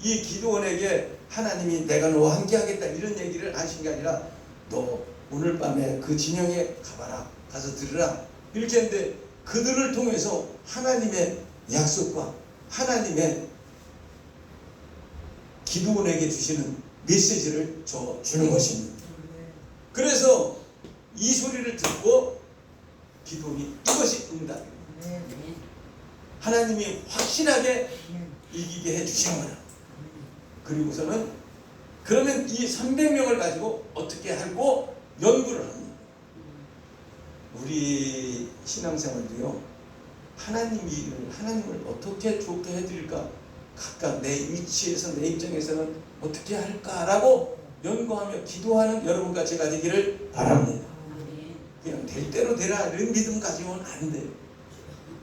[SPEAKER 1] 이 기드온에게 하나님이 내가 너와 함께 하겠다 이런 얘기를 하신 게 아니라 너 오늘 밤에 그 진영에 가봐라, 가서 들으라 이렇게 했는데 그들을 통해서 하나님의 약속과 하나님의 기드온에게 주시는 메시지를 주는 것입니다. 그래서 이 소리를 듣고 기드온이 이것이 응답입니다. 하나님이 확실하게 이기게 해주시는 거야. 그리고서는 그러면 이 300명을 가지고 어떻게 하고 연구를 합니다. 우리 신앙생활도요, 하나님을 어떻게 좋게 해드릴까, 각각 내 위치에서 내 입장에서는 어떻게 할까라고 연구하며 기도하는 여러분과 제가 되기를 바랍니다. 그냥 될 대로 되라 이런 믿음 가지고는 안 돼요.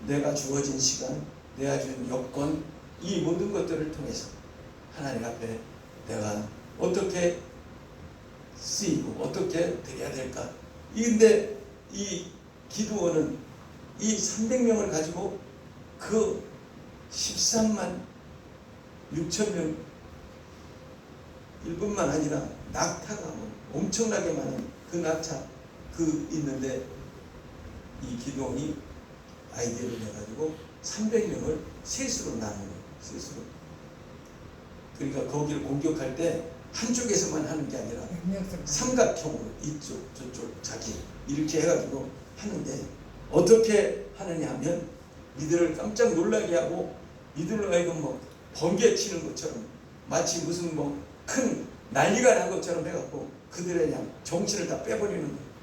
[SPEAKER 1] 내가 주어진 시간, 내가 주는 여건, 이 모든 것들을 통해서 하나님 앞에 내가 어떻게 쓰이고 어떻게 드려야 될까. 근데 이 기드온은 이 300명을 가지고 그 13만 6천 명, 일뿐만 아니라 낙타가 엄청나게 많은 그 낙타 있는데 이 기드온이 아이디어를 내가지고 300명을 셋으로 나누는 거예요. 셋으로. 그러니까 거기를 공격할 때 한쪽에서만 하는 게 아니라 삼각형으로 이쪽 저쪽 자기 이렇게 해가지고 하는데 어떻게 하느냐 하면 이들을 깜짝 놀라게 하고 이들로 하여금 번개 치는 것처럼 마치 무슨 큰 난리가 난 것처럼 해갖고 그들의 그냥 정신을 다 빼버리는 거예요.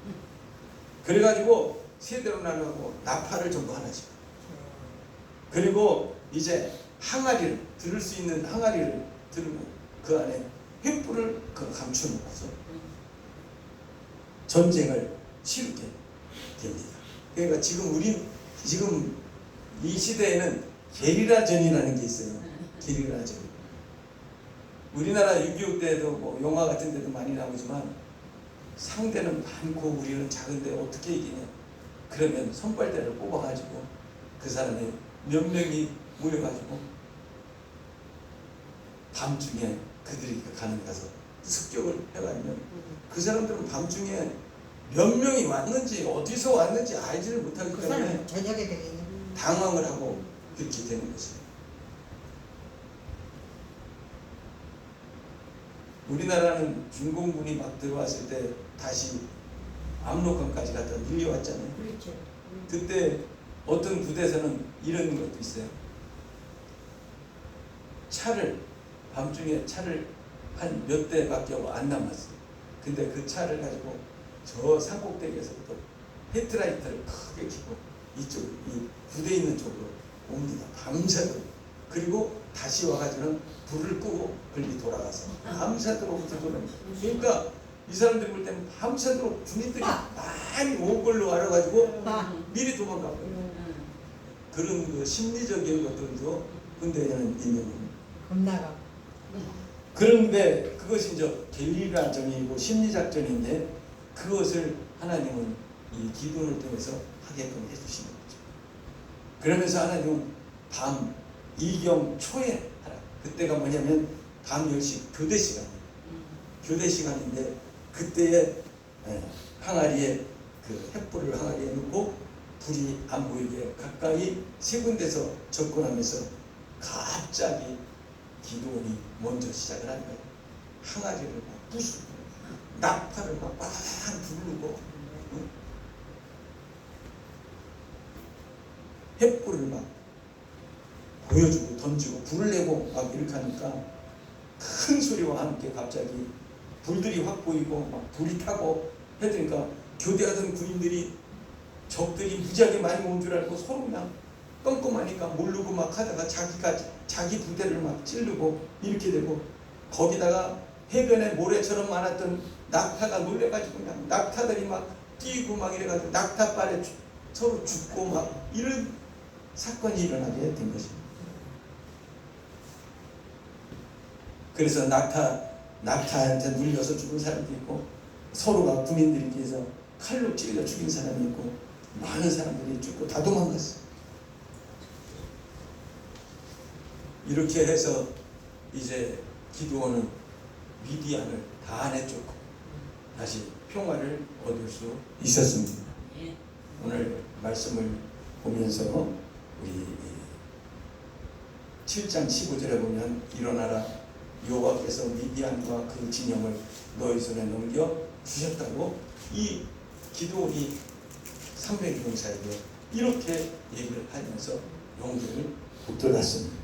[SPEAKER 1] 그래가지고 세대로 나누고 나팔을 전부 하나씩, 그리고 이제 항아리를 들을 수 있는 항아리를 들고 그 안에 횃불을 감춰놓고서 전쟁을 치르게 됩니다. 그러니까 지금 이 시대에는 게리라전이라는 게 있어요. 게리라전. 우리나라 6.25 때도 영화 같은 데도 많이 나오지만 상대는 많고 우리는 작은데 어떻게 이기냐. 그러면 선발대를 뽑아가지고 그 사람이 몇 명이 모여가지고 밤중에 그들이 가는 데 가서 습격을 해가면 그 사람들은 밤중에 몇 명이 왔는지 어디서 왔는지 알지를 못하기
[SPEAKER 4] 그
[SPEAKER 1] 때문에
[SPEAKER 4] 사람은 저녁에 되겠네.
[SPEAKER 1] 당황을 하고 그렇게 되는 것이에요. 우리나라는 중공군이 막 들어왔을 때 다시 압록강까지 갔다 밀려왔잖아요.
[SPEAKER 5] 그렇죠.
[SPEAKER 1] 그때 어떤 부대에서는 이런 것도 있어요. 차를 밤중에 차를 한 몇 대밖에 안 남았어요. 근데 그 차를 가지고 저 산꼭대기에서부터 헤드라이트를 크게 켜고 이쪽 이 부대 있는 쪽으로 옵니다. 밤새도록. 그리고 다시 와가지고는 불을 끄고 걸리 돌아가서 밤새도록 들어옵니다. 그러니까 이 사람들이 볼 때는 밤새도록 군인들이 많이 온 걸로 알아가지고 미리 도망가고요. 그런 그 심리적인 것들도 군대에는 있는 겁니다.
[SPEAKER 4] 겁나가.
[SPEAKER 1] 그런데 그것이 이제 겔리라전이고 심리작전인데 그것을 하나님은 이 기도를 통해서 하게끔 해주시는 거죠. 그러면서 하나님은 밤 이경 초에 하라. 그때가 뭐냐면 밤 10시 교대 시간. 교대 시간인데 그때에 항아리에 그 횃불을 항아리에 넣고 불이 안 보이게 가까이 세 군데서 접근하면서 갑자기 기도원이 먼저 시작을 하는 거예요. 항아리를 막 부수고 낙파를 막 부르고 횃불을 막 보여주고 던지고 불을 내고 막 이렇게 하니까 큰 소리와 함께 갑자기 불들이 확 보이고 막 불이 타고 해드니까 교대하던 군인들이 적들이 무지하게 많이 온 줄 알고 서로 그냥 껌껌하니까 모르고 막 하다가 자기 부대를 막 찌르고 이렇게 되고 거기다가 해변에 모래처럼 많았던 낙타가 놀래가지고 그냥 낙타들이 막 뛰고 막 이래가지고 낙타발에 서로 죽고 막 이런 사건이 일어나게 된 것입니다. 그래서 낙타한테 눌려서 죽은 사람도 있고 서로가 군인들에게서 칼로 찔려 죽인 사람이 있고 많은 사람들이 죽고 다 도망갔어요. 이렇게 해서 이제 기드온은 미디안을 다 내쫓고 다시 평화를 얻을 수 있었습니다. 오늘 말씀을 보면서 우리 7장 15절에 보면 일어나라 여호와께서 미디안과 그 진영을 너희 손에 넘겨 주셨다고 이 기드온이 300용사에게 이렇게 얘기를 하면서 용기를 북돋았습니다.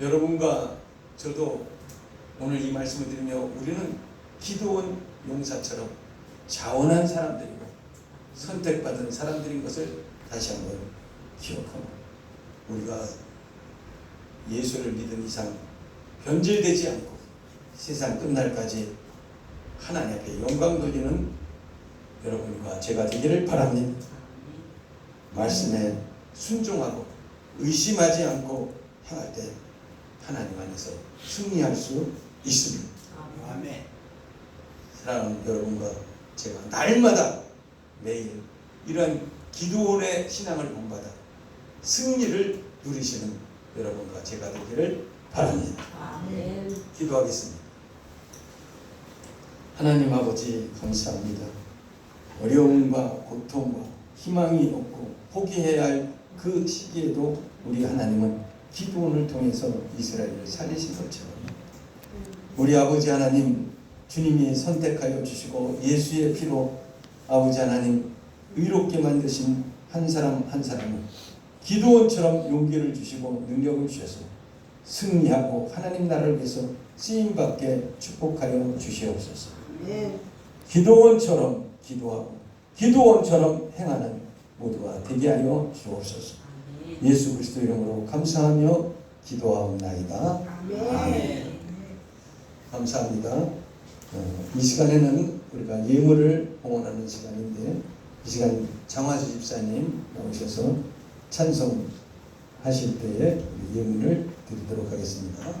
[SPEAKER 1] 여러분과 저도 오늘 이 말씀을 드리며 우리는 기드온 용사처럼 자원한 사람들이고 선택받은 사람들인 것을 다시 한번 기억하고 우리가 예수를 믿은 이상 변질되지 않고 세상 끝날까지 하나님 앞에 영광 돌리는 여러분과 제가 되기를 바랍니다. 말씀에 순종하고 의심하지 않고 행할 때 하나님 안에서 승리할 수 있습니다.
[SPEAKER 2] 아멘.
[SPEAKER 1] 사랑하는 여러분과 제가 날마다 매일 이러한 기도원의 신앙을 본받아 승리를 누리시는 여러분과 제가 되기를 바랍니다.
[SPEAKER 5] 아멘.
[SPEAKER 1] 기도하겠습니다. 하나님 아버지 감사합니다. 어려움과 고통과 희망이 없고 포기해야 할 그 시기에도 우리 하나님은 기도원을 통해서 이스라엘을 살리신 것처럼 우리 아버지 하나님 주님이 선택하여 주시고 예수의 피로 아버지 하나님 의롭게 만드신 한 사람 한 사람은 기도원처럼 용기를 주시고 능력을 주셔서 승리하고 하나님 나라를 위해서 쓰임받게 축복하여 주시옵소서. 기도원처럼 기도하고 기도원처럼 행하는 모두가 되게 하여 주옵소서. 예수 그리스도 이름으로 감사하며 기도하옵나이다. 아멘. 감사합니다. 이 시간에는 우리가 예물을 봉헌하는 시간인데 이 시간 장화수 집사님 나오셔서 찬송하실 때에 우리 예물을 드리도록 하겠습니다.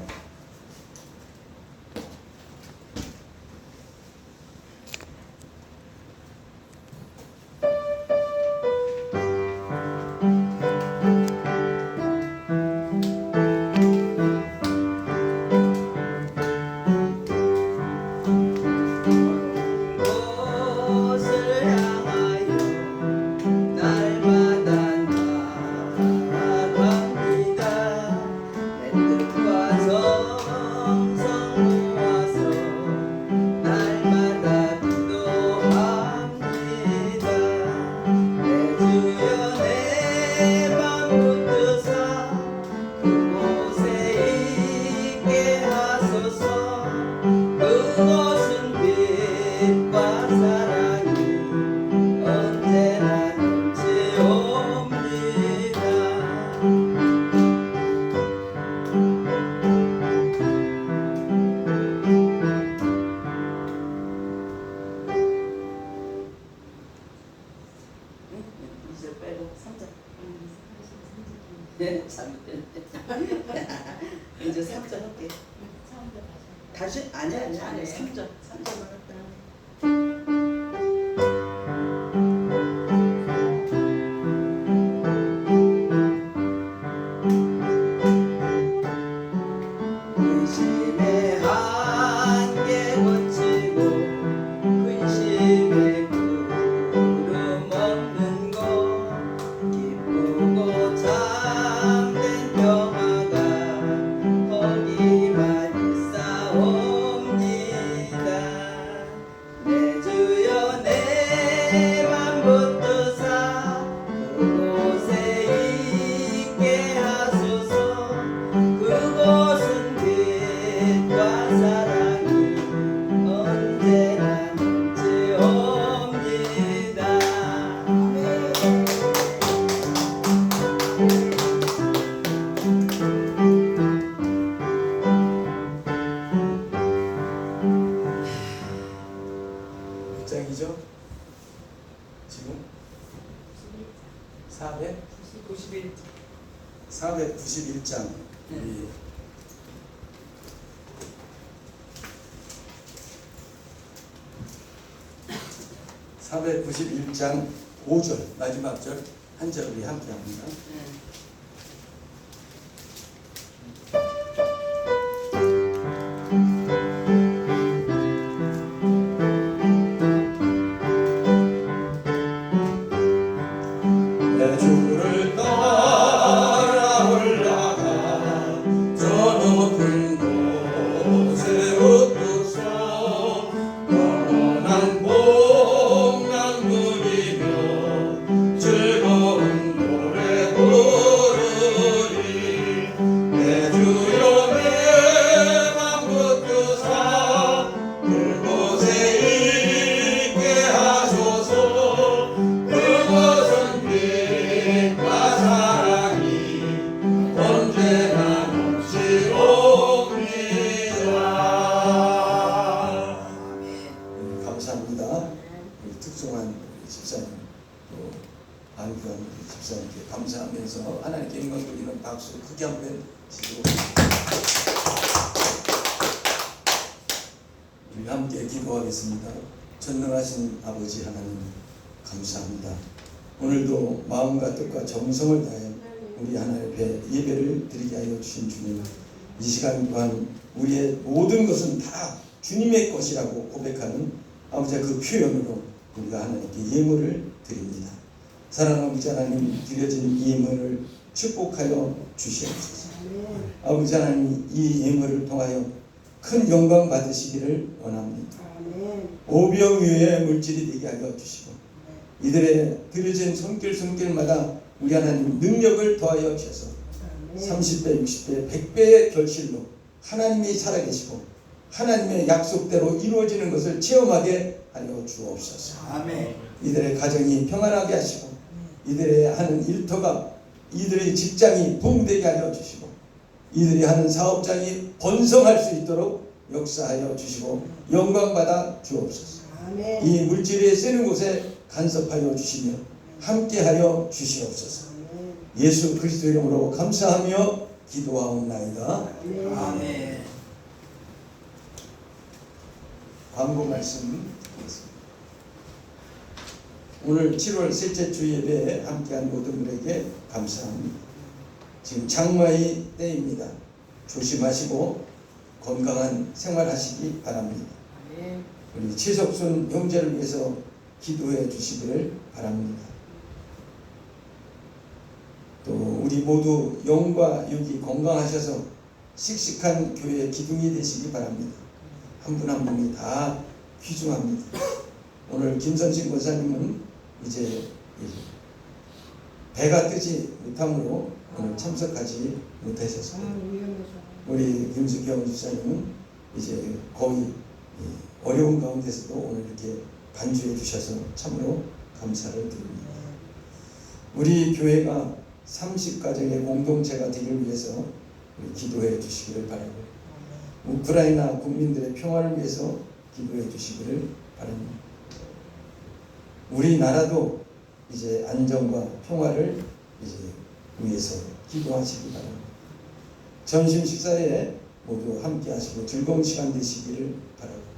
[SPEAKER 2] 곳을 향하여 날마다 나아갑니다. 내 뜻과 성
[SPEAKER 5] 2절 빼고 3절.
[SPEAKER 2] 네, 3절. 이제 3절 할게. 다시 아니야. 3절. 3절만 할게. 근심의 한계 거치고 근심의 구름 없는 곳 기쁘고 참된 평화가 거기만 있사옵니다. 내 주여 내 맘 붙드사 그곳에 있게 하소서. 그곳은 빛과 사랑이 언제나 넘치옵니다.
[SPEAKER 1] 몇 장이죠? 지금 491장. 우리 491장 5절 마지막 절 한 절 우리 함께 합니다. 내 주를 따라 올라가 저 높은 곳에 웃고서 영원한 복락 누리며 즐거운 노래 부르리. 내 주여 내 맘 붙드사 그곳에 있게 하소서. 그곳은 빛과 사랑이 언제나 넘치옵니다. 감사합니다. 우리 특송한 우리 집사님, 또 안규환 우리 집사님께 감사하면서 하나님께 영광 돌리는 박수 크게 한번 치고 우리 함께 기도하겠습니다. 전능하신 아버지 하나님 감사합니다. 오늘도 마음과 뜻과 정성을 다해 우리 하나님 앞에 예배를 드리게 하여 주신 주님, 이 시간 또한 우리의 모든 것은 다 주님의 것이라고 고백하는 아버지의 그 표현으로 우리가 하나님께 예물을 드립니다. 사랑하는 아버지 하나님, 드려진 이 예물을 축복하여 주시옵소서. 아버지 하나님, 이 예물을 통하여 큰 영광 받으시기를 원합니다. 오병 위에 물질이 되게 하여 주시고 이들의 드려진 손길마다 우리 하나님 능력을 더하여 주셔서 30배, 60배, 100배의 결실로 하나님이 살아계시고 하나님의 약속대로 이루어지는 것을 체험하게 하여 주옵소서.
[SPEAKER 2] 아멘.
[SPEAKER 1] 이들의 가정이 평안하게 하시고 이들의 하는 일터가 이들의 직장이 부흥되게 하여 주시고 이들이 하는 사업장이 번성할 수 있도록 역사하여 주시고 영광받아 주옵소서. 이 물질이 쓰는 곳에 간섭하여 주시며 함께하여 주시옵소서. 예수 그리스도 이름으로 감사하며 기도하옵나이다.
[SPEAKER 2] 아멘.
[SPEAKER 1] 광고 말씀 드리겠습니다. 오늘 7월 셋째 주 예배에 함께한 모든 분에게 감사합니다. 지금 장마의 때입니다. 조심하시고 건강한 생활하시기 바랍니다. 우리 최석순 형제를 위해서 기도해 주시기를 바랍니다. 또 우리 모두 영과 육이 건강하셔서 씩씩한 교회의 기둥이 되시기 바랍니다. 한 분 한 분이 다 귀중합니다. 오늘 김선식 권사님은 이제 배가 뜨지 못함으로 오늘 참석하지 못하셨습니다. 우리 김수경 집사님은 이제 거의 어려운 가운데서도 오늘 이렇게 반주해 주셔서 참으로 감사를 드립니다. 우리 교회가 30가정의 공동체가 되기 위해서 기도해 주시기를 바라고 우크라이나 국민들의 평화를 위해서 기도해 주시기를 바랍니다. 우리나라도 이제 안정과 평화를 이제 위해서 기도하시기 바랍니다. 점심 식사에 모두 함께 하시고 즐거운 시간 되시기를 바랍니다.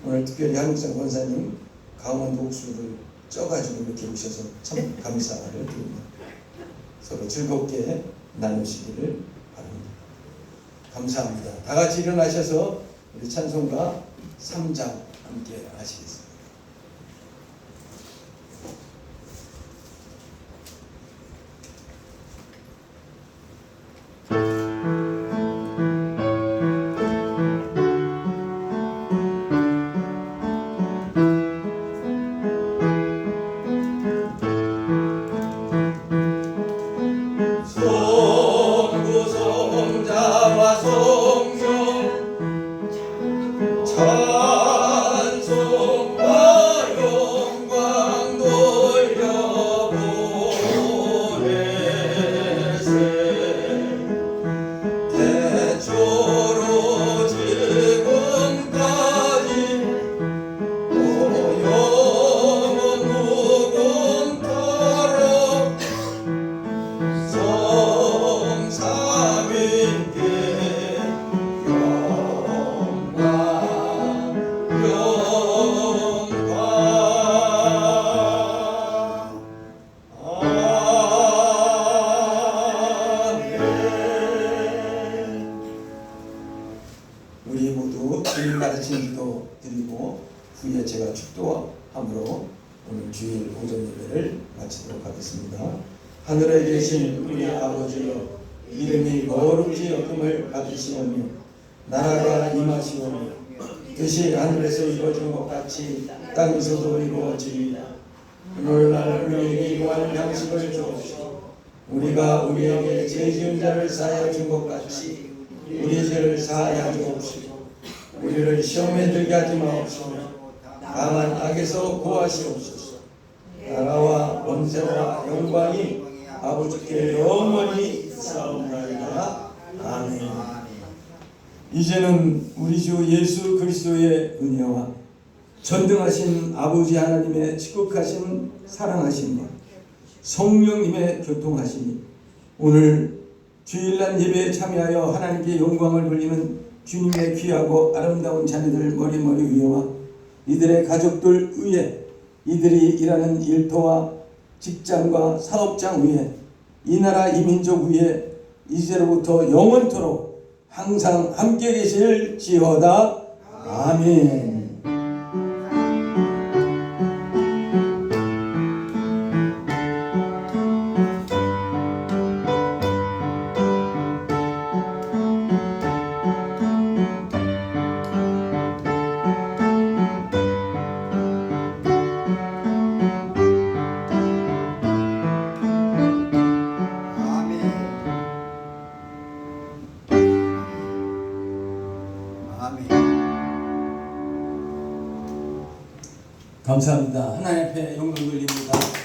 [SPEAKER 1] 오늘 특별히 한국산 권사님 강원 독수를 쪄가지고 이렇게 오셔서 참 감사를 드립니다. 서로 즐겁게 나누시기를 바랍니다. 감사합니다. 다 같이 일어나셔서 우리 찬송가 3장 함께 하시겠습니다. 성부성자와 성령 찬송과 영광 돌려보내세 태초로 지금까지 영원 무궁토록 성삼위께 영광 아멘. 우리 모두 주님 가르친 기도 드리고 후에 제가 축도함으로 오늘 주일 오전 예배를 마치도록 하겠습니다. 하늘에 계신 우리 아버지여, 이름이 거룩히 여김을 받으시오며 나라가 임하시오며 뜻이 하늘에서 이루어진 것 같이 땅에서도 이루어지리이다. 오늘날 우리에게 일용할 양식을 주옵시고 우리가 우리에게 죄 지은 자를 사하여 준 것 같이 우리 죄를 사하여 주옵시고 우리를 시험에 들게 하지 마옵시며 다만 악에서 구하시옵소서. 나라와 권세와 영광이 아버지께 영원히 있사옵나이다. 아멘. 이제는 우리 주 예수 그리스도의 은혜와 전등하신 아버지 하나님의 지극하신 사랑하심과 성령님의 교통하심이 오늘 주일날 예배에 참여하여 하나님께 영광을 돌리는 주님의 귀하고 아름다운 자녀들 머리머리 위에와 이들의 가족들 위에, 이들이 일하는 일터와 직장과 사업장 위에, 이 나라 이 민족 위에 이제로부터 영원토록 항상 함께 계실지어다. 아멘. 감사합니다. 하나님 앞에 영광 돌립니다.